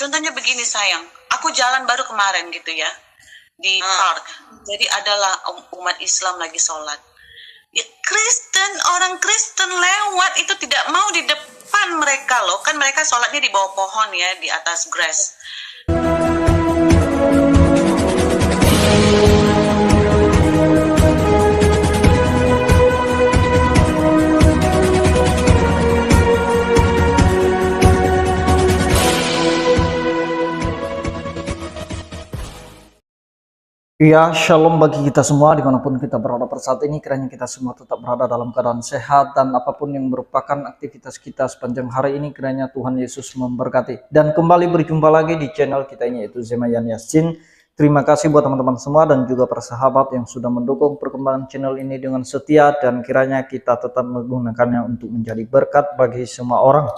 Contohnya begini sayang, aku jalan baru kemarin gitu ya, di park. Jadi adalah umat Islam lagi sholat. Ya, orang Kristen lewat itu tidak mau di depan mereka loh. Kan mereka sholatnya di bawah pohon ya, di atas grass. Ya, shalom bagi kita semua dimanapun kita berada pada saat ini. Kiranya kita semua tetap berada dalam keadaan sehat dan apapun yang merupakan aktivitas kita sepanjang hari ini, kiranya Tuhan Yesus memberkati. Dan kembali berjumpa lagi di channel kita ini, yaitu Zemayan Yasin. Terima kasih buat teman-teman semua dan juga para sahabat yang sudah mendukung perkembangan channel ini dengan setia, dan kiranya kita tetap menggunakannya untuk menjadi berkat bagi semua orang.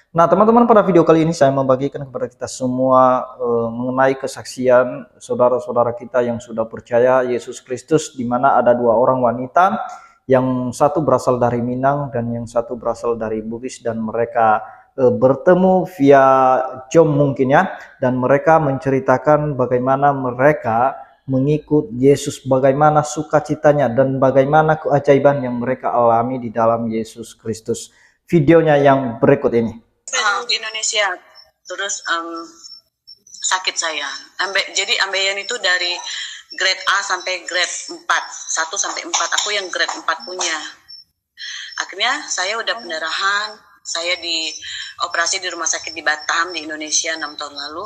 Nah teman-teman, pada video kali ini saya membagikan kepada kita semua mengenai kesaksian saudara-saudara kita yang sudah percaya Yesus Kristus, di mana ada dua orang wanita, yang satu berasal dari Minang dan yang satu berasal dari Bugis, dan mereka bertemu via Zoom mungkin ya, dan mereka menceritakan bagaimana mereka mengikut Yesus, bagaimana sukacitanya dan bagaimana keajaiban yang mereka alami di dalam Yesus Kristus. Videonya yang berikut ini. Di Indonesia, terus sakit saya. Jadi ambeien itu dari grade A sampai grade 4, 1 sampai 4. Aku yang grade 4 punya. Akhirnya saya udah pendarahan, saya dioperasi di rumah sakit di Batam di Indonesia 6 tahun lalu.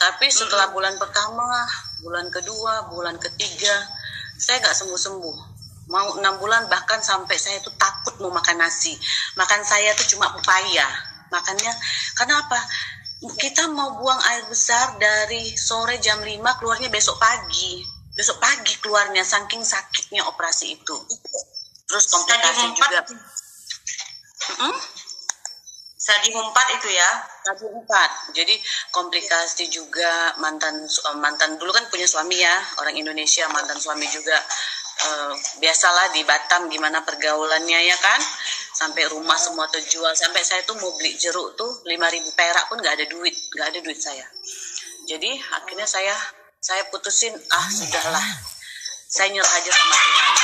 Tapi setelah bulan pertama, bulan kedua, bulan ketiga, saya gak sembuh-sembuh. Mau 6 bulan bahkan sampai saya tuh takut mau makan nasi. Makan saya tuh cuma pepaya. Makanya, karena apa? Kita mau buang air besar dari sore jam 5, keluarnya besok pagi. Besok pagi keluarnya, saking sakitnya operasi itu. Terus komplikasi juga. Stadium 4 itu ya? Stadium 4. Jadi komplikasi juga, mantan dulu kan punya suami ya, orang Indonesia, mantan suami juga. Biasalah di Batam gimana pergaulannya ya kan, sampai rumah semua terjual, sampai saya tuh mau beli jeruk tuh 5.000 perak pun nggak ada duit saya. Jadi akhirnya saya putusin, sudahlah, saya nyerah aja sama Tuhan.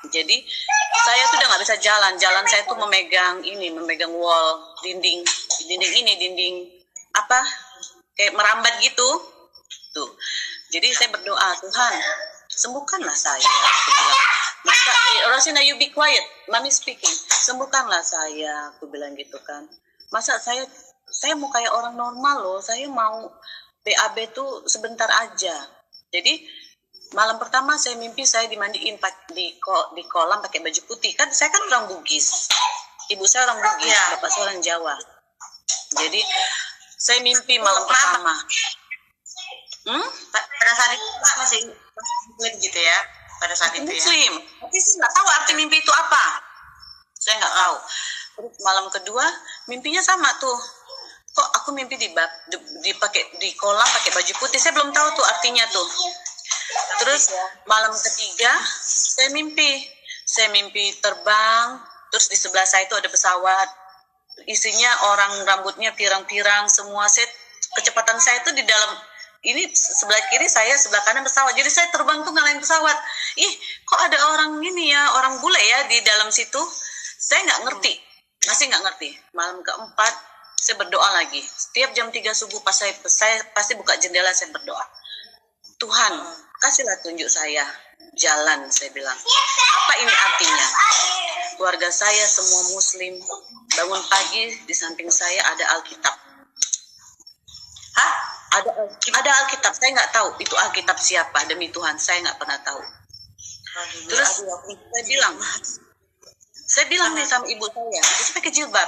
Jadi saya tuh udah nggak bisa jalan saya tuh memegang wall, dinding apa kayak merambat gitu tuh. Jadi saya berdoa, Tuhan sembuhkanlah saya, aku bilang. Masa Rosina, you be quiet, Mami speaking. Sembuhkanlah saya, aku bilang gitu kan. Masa saya mau kayak orang normal loh, saya mau BAB tuh sebentar aja. Jadi malam pertama saya mimpi saya dimandiin di kolam pakai baju putih. Kan saya kan orang Bugis, ibu saya orang Bugis, bapak saya orang Jawa. Jadi saya mimpi malam pertama. Pada saat itu masih muslim gitu ya, pada saat itu muslim. Tapi saya nggak tahu arti mimpi itu apa. Saya nggak tahu. Terus malam kedua mimpinya sama tuh. Kok aku mimpi di kolam pakai baju putih. Saya belum tahu tuh artinya tuh. Terus malam ketiga saya mimpi terbang. Terus di sebelah saya itu ada pesawat. Isinya orang rambutnya pirang-pirang semua. Kecepatan saya itu di dalam ini sebelah kiri saya, sebelah kanan pesawat. Jadi saya terbang tuh ngalahin pesawat. Kok ada orang ini ya, orang bule ya di dalam situ. Saya nggak ngerti, masih nggak ngerti. Malam keempat saya berdoa lagi. Setiap jam 3 subuh pas saya pasti buka jendela, saya berdoa. Tuhan, kasihlah tunjuk saya jalan, saya bilang. Apa ini artinya? Keluarga saya semua muslim. Bangun pagi di samping saya ada Alkitab. Ada Alkitab, saya nggak tahu itu Alkitab siapa, demi Tuhan saya nggak pernah tahu. Terus saya bilang nih sama ibu saya pakai jilbab,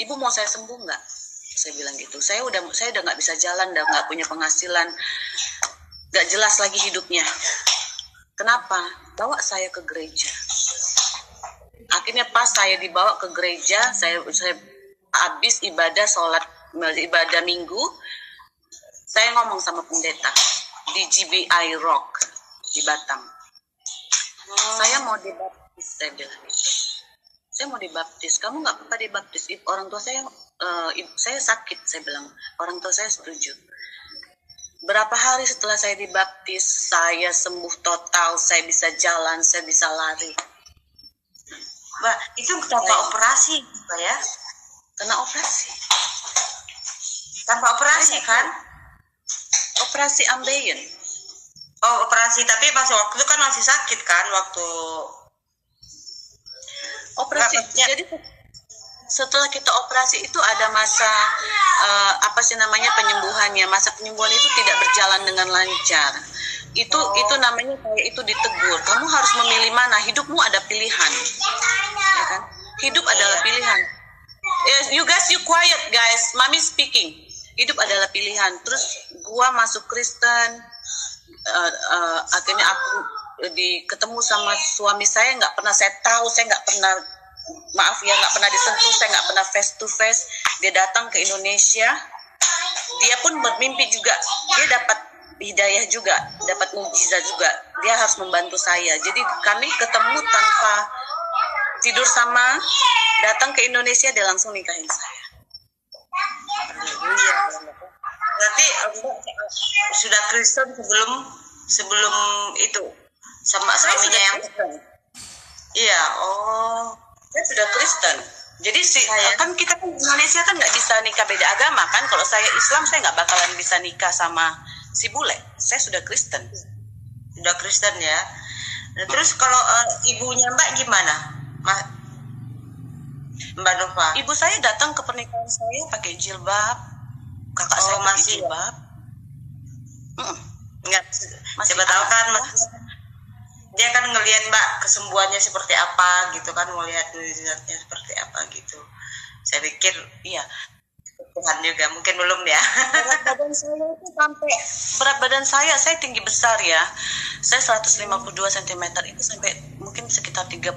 ibu mau saya sembuh nggak? Saya bilang gitu. Saya udah nggak bisa jalan, udah nggak punya penghasilan, nggak jelas lagi hidupnya. Kenapa? Bawa saya ke gereja. Akhirnya pas saya dibawa ke gereja, saya habis ibadah minggu. Saya ngomong sama pendeta di GBI Rock di Batam. Saya mau dibaptis, saya bilang. Saya mau dibaptis. Kamu nggak apa-apa dibaptis. Orang tua saya saya sakit, saya bilang, orang tua saya setuju. Berapa hari setelah saya dibaptis, saya sembuh total, saya bisa jalan, saya bisa lari. Mbak, itu tanpa operasi, Mbak ya? Kena operasi. Tanpa operasi kan? Operasi ambeien. Oh, operasi, tapi pas waktu itu kan masih sakit kan waktu operasi. Jadi setelah kita operasi itu ada masa penyembuhannya. Masa penyembuhan itu tidak berjalan dengan lancar. Itu namanya kayak itu ditegur. Kamu harus memilih mana. Hidupmu ada pilihan, ya kan? Hidup adalah pilihan. You guys, you quiet guys. Mami speaking. Hidup adalah pilihan. Terus gua masuk Kristen. Akhirnya aku ketemu sama suami saya, nggak pernah saya tahu, saya nggak pernah, maaf ya, nggak pernah disentuh, saya nggak pernah face to face. Dia datang ke Indonesia, dia pun bermimpi juga, dia dapat hidayah juga, dapat mukjizat juga, dia harus membantu saya. Jadi kami ketemu tanpa tidur sama, datang ke Indonesia, dia langsung nikahin saya. Berarti sudah Kristen sebelum itu sama suaminya yang iya. Oh, saya sudah Kristen. Jadi kan kita kan Indonesia kan nggak bisa nikah beda agama kan. Kalau saya Islam, saya nggak bakalan bisa nikah sama si bule. Saya sudah Kristen. Sudah Kristen ya. Nah, terus kalau ibunya Mbak gimana, Mbak Nova? Ibu saya datang ke pernikahan saya pakai jilbab. Kakak saya masih jilbab. Enggak, siapa tahu kan dia kan ngelihat Mbak kesembuhannya seperti apa gitu kan, melihat mukjizatnya seperti apa gitu. Saya pikir iya, Tuhan juga mungkin belum ya. Berat badan saya tinggi besar ya. Saya 152 cm itu sampai mungkin sekitar 38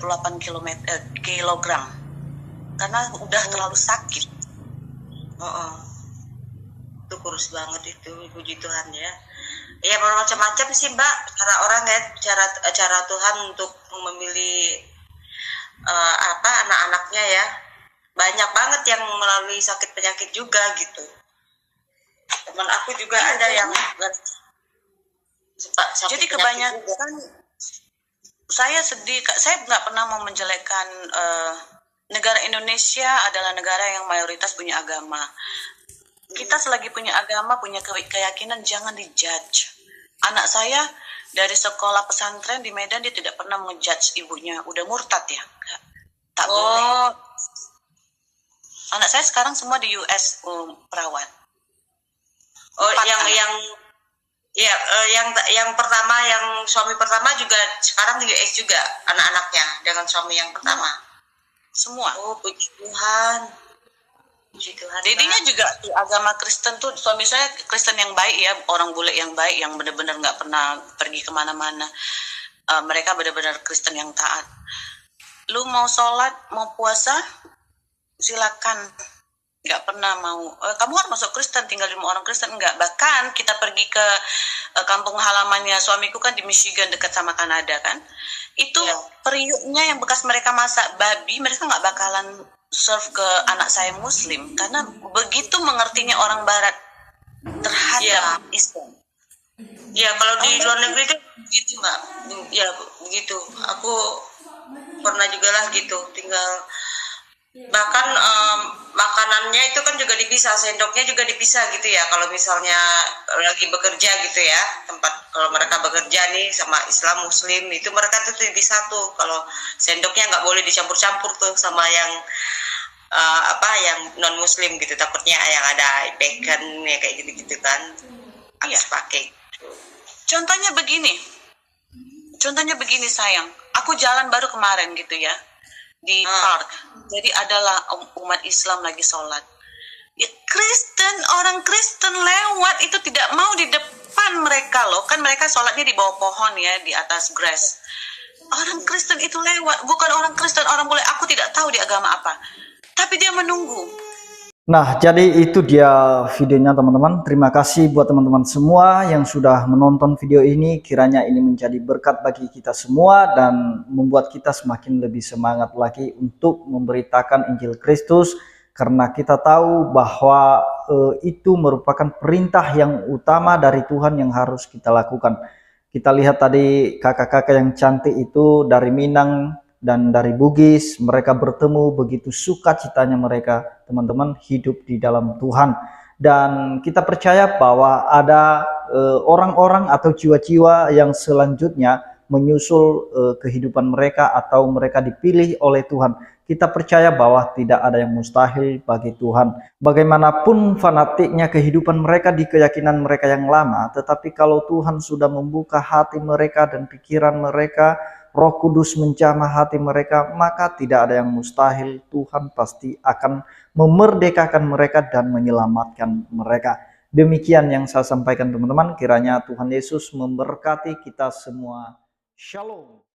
kilogram. Karena udah terlalu sakit. Itu kurus banget itu, puji Tuhan ya. Ya macam-macam sih Mbak, cara orang ya, cara Tuhan untuk memilih anak-anaknya ya. Banyak banget yang melalui sakit penyakit juga gitu. Teman aku juga ada yang jadi kebanyakan saya sedih. Saya nggak pernah mau menjelekkan negara Indonesia adalah negara yang mayoritas punya agama. Kita selagi punya agama, punya keyakinan, jangan dijudge. Anak saya dari sekolah pesantren di Medan, dia tidak pernah ngejudge ibunya. Udah murtad ya? Tak boleh. Anak saya sekarang semua di US perawat. Yang pertama, yang suami pertama juga sekarang di US juga anak-anaknya dengan suami yang pertama. Semua. Oh, puji Tuhan. Dedinya juga agama Kristen tuh, suami saya Kristen yang baik ya, orang bule yang baik, yang benar-benar nggak pernah pergi kemana-mana. Mereka benar-benar Kristen yang taat. Lu mau sholat, mau puasa, silakan. Nggak pernah mau, kamu harus masuk Kristen, tinggal di rumah orang Kristen, enggak. Bahkan kita pergi ke kampung halamannya suamiku kan di Michigan dekat sama Kanada kan. Itu periuknya yang bekas mereka masak babi, mereka nggak bakalan serve ke anak saya Muslim karena begitu mengertinya orang Barat terhadap Islam. Ya kalau di luar negeri itu begitu Mbak. Ya begitu. Aku pernah juga lah gitu. Tinggal bahkan makanannya itu kan juga dipisah, sendoknya juga dipisah gitu ya. Kalau misalnya lagi bekerja gitu ya, tempat kalau mereka bekerja nih sama Islam Muslim itu mereka tuh dipisah tuh. Kalau sendoknya nggak boleh dicampur-campur tuh sama yang yang non Muslim gitu, takutnya yang ada bacon ya kayak gitu-gitu kan harus pakai. Contohnya begini sayang, aku jalan baru kemarin gitu ya di park, jadi adalah umat Islam lagi sholat. Ya, orang Kristen lewat itu tidak mau di depan mereka loh, kan mereka sholatnya di bawah pohon ya, di atas grass. Orang Kristen itu lewat, bukan orang Kristen, orang bule, aku tidak tahu di agama apa, tapi dia menunggu. Nah, jadi itu dia videonya teman-teman. Terima kasih buat teman-teman semua yang sudah menonton video ini. Kiranya ini menjadi berkat bagi kita semua dan membuat kita semakin lebih semangat lagi untuk memberitakan Injil Kristus. karena kita tahu bahwa itu merupakan perintah yang utama dari Tuhan yang harus kita lakukan. Kita lihat tadi kakak-kakak yang cantik itu dari Minang dan dari Bugis, mereka bertemu, begitu sukacitanya mereka, teman-teman, hidup di dalam Tuhan. Dan kita percaya bahwa ada orang-orang atau jiwa-jiwa yang selanjutnya menyusul kehidupan mereka atau mereka dipilih oleh Tuhan. Kita percaya bahwa tidak ada yang mustahil bagi Tuhan. Bagaimanapun fanatiknya kehidupan mereka di keyakinan mereka yang lama, tetapi kalau Tuhan sudah membuka hati mereka dan pikiran mereka, Roh Kudus menjamah hati mereka, maka tidak ada yang mustahil. Tuhan pasti akan memerdekakan mereka dan menyelamatkan mereka. Demikian yang saya sampaikan, teman-teman. Kiranya Tuhan Yesus memberkati kita semua. Shalom.